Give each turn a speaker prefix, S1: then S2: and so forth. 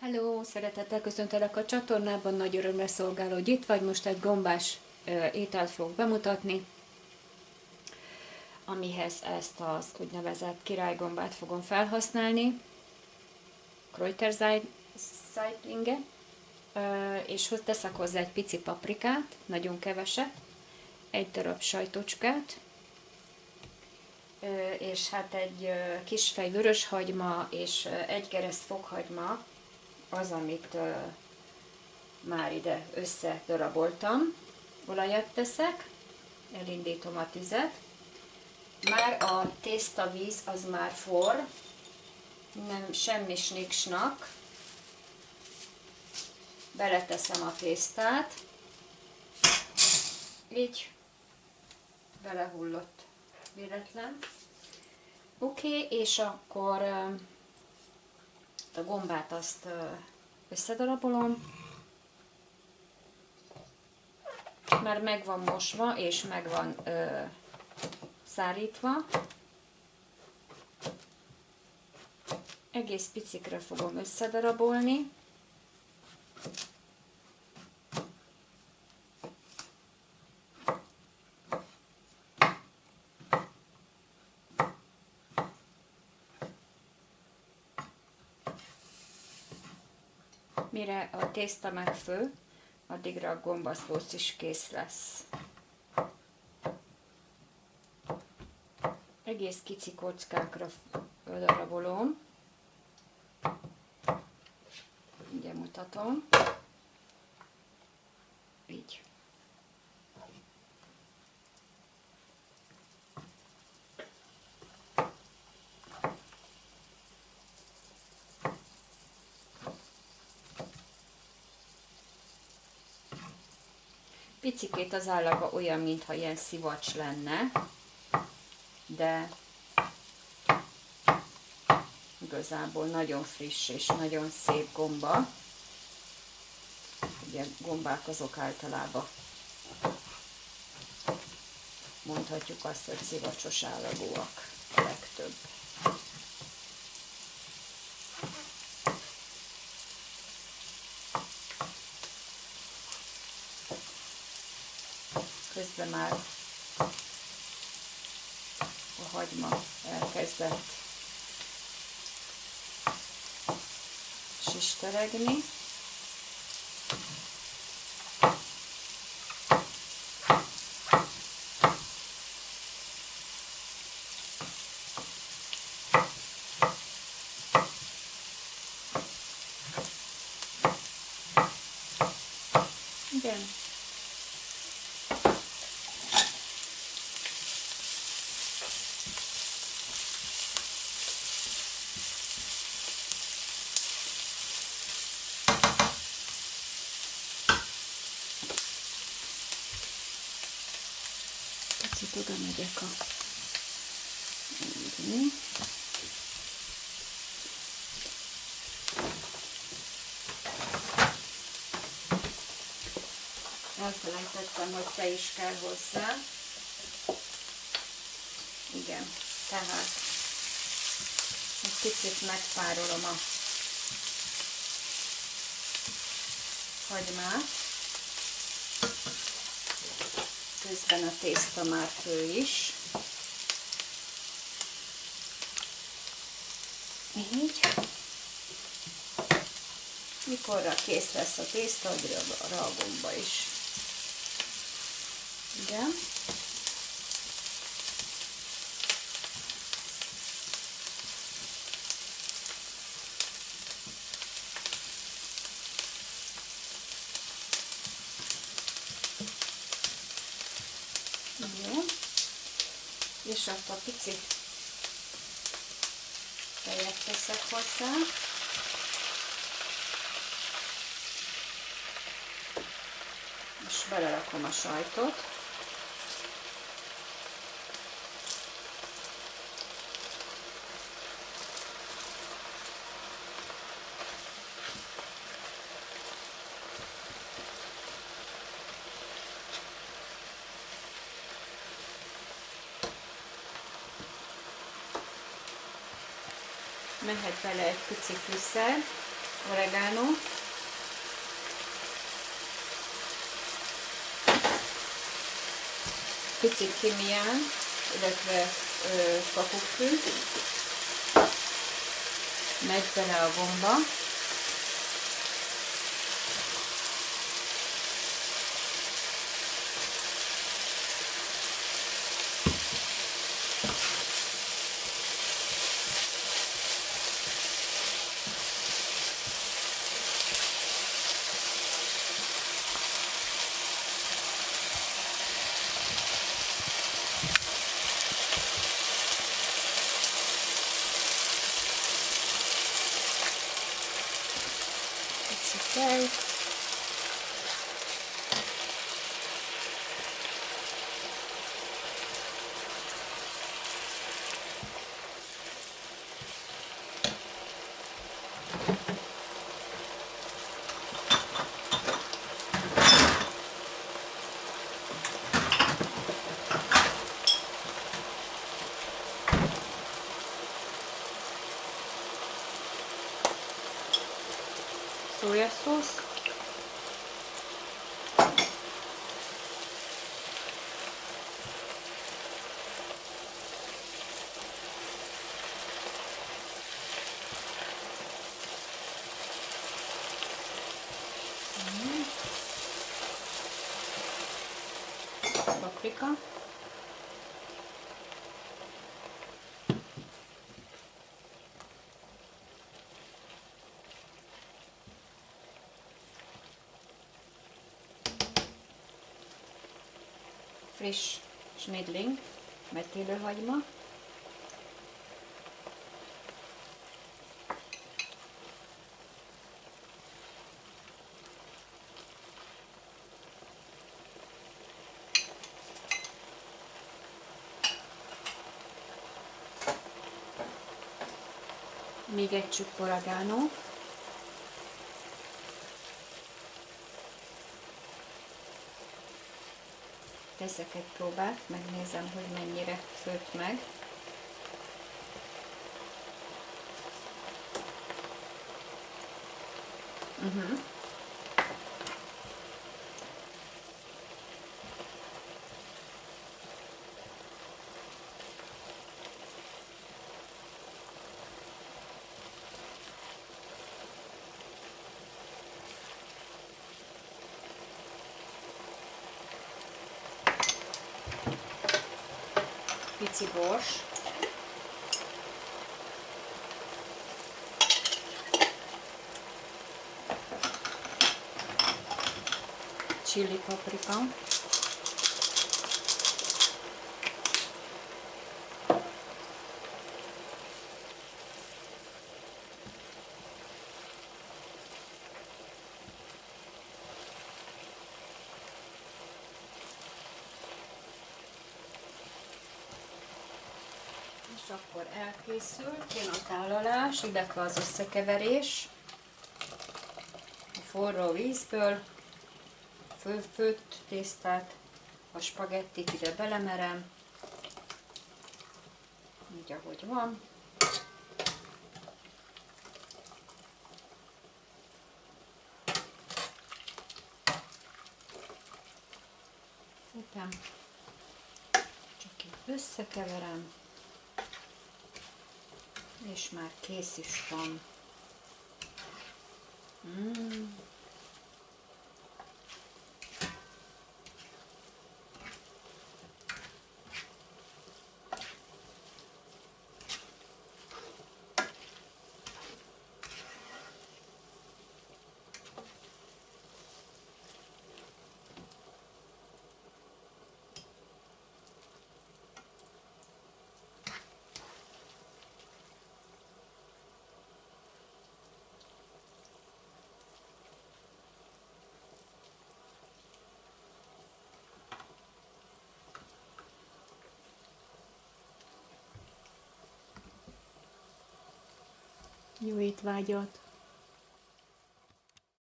S1: Hello! Szeretettel köszöntelek a csatornában, nagy örömre szolgál, hogy itt vagy. Most egy gombás ételt fogok bemutatni, amihez ezt az úgynevezett királygombát fogom felhasználni, Kräuterseitlinge, és teszek hozzá egy pici paprikát, nagyon keveset, egy darab sajtocskát, és hát egy kis fej vöröshagyma és egy gereszt fokhagyma, az, amit már ide összedaraboltam. Olajat teszek, elindítom a tüzet. Már a tésztavíz az már forr, nem semmi sniksnak. Beleteszem a tésztát, így belehullott véletlen. Oké, és akkor a gombát azt összedarabolom. Már meg van mosva és meg van szárítva. Egész picikre fogom összedarabolni. Mire a tészta megfő, addigra a gombaszósz is kész lesz. Egész kicsi kockákra darabolom. Ugye mutatom. Így. Picikét az állaga olyan, mintha ilyen szivacs lenne, de igazából nagyon friss és nagyon szép gomba. Ugye gombák azok általában mondhatjuk azt, hogy szivacsos állagúak a legtöbb. Közben már a hagyma elkezdett sisteregni. Igen. Picit oda megyek a elfelejtettem, hogy te is kell hozzá. Igen, tehát egy picit megpárolom a hagymát. Közben a tészta már fő is. Így. Mikorra kész lesz a tészta, addigra a gomba is. Igen. Jó. És akkor picit tejet teszek hozzá. És belerakom a sajtot. Mehet bele egy pici fűszer, oregano, picit timián, illetve kapukkfű, megy bele a gomba, tej, szójaszósz, paprika, friss snidling, metélőhagyma, még egy csupp oregano, teszek egy próbát, megnézem, hogy mennyire főtt meg. Pici bors, chili paprika, és akkor elkészült, jön a tálalás, illetve az összekeverés a forró vízből, főtt tésztát, a spagettit ide belemerem, így ahogy van. Szépen csak így összekeverem, és már kész is van. Jó étvágyat!